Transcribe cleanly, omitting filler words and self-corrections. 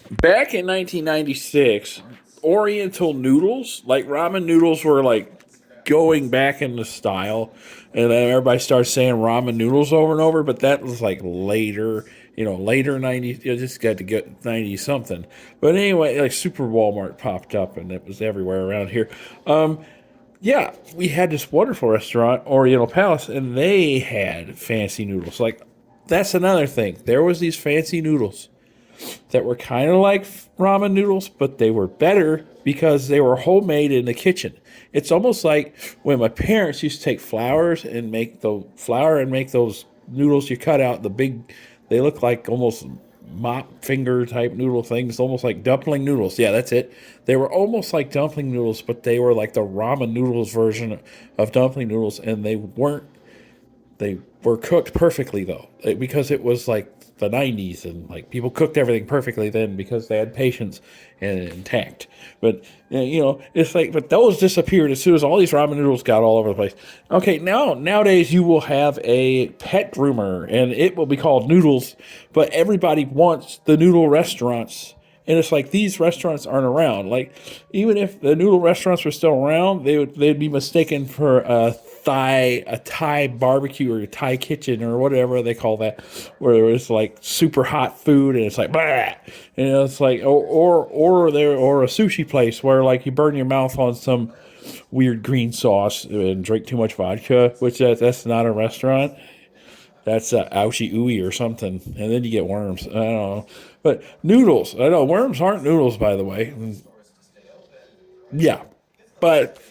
Back in 1996, Oriental noodles, like ramen noodles, were like going back into style, and then everybody started saying ramen noodles over and over. But that was like later, later 90s. You just got to get 90 something. But anyway, like Super Walmart popped up, and it was everywhere around here. Yeah, we had this wonderful restaurant, Oriental Palace, and they had fancy noodles. Like that's another thing. There was these fancy noodles that were kind of like ramen noodles, but they were better because they were homemade in the kitchen. It's almost like when my parents used to take flour and make those noodles you cut out the big. They look like almost mop finger type noodle things, almost like dumpling noodles. Yeah, that's it. They were almost like dumpling noodles, but they were like the ramen noodles version of dumpling noodles, and they weren't. They were cooked perfectly though, because it was like the 90s, and like people cooked everything perfectly then because they had patience and intact. But it's like, but those disappeared as soon as all these ramen noodles got all over the place. Okay, nowadays you will have a pet groomer, and it will be called Noodles, but everybody wants the noodle restaurants. And it's like these restaurants aren't around. Like even if the noodle restaurants were still around, they'd be mistaken for a Thai barbecue or a Thai kitchen or whatever they call that, where it's like super hot food and it's like blah. It's like or a sushi place where like you burn your mouth on some weird green sauce and drink too much vodka, which that's not a restaurant. That's ouchie ooey or something, and then you get worms. I don't know, but noodles. I know worms aren't noodles, by the way. Yeah, but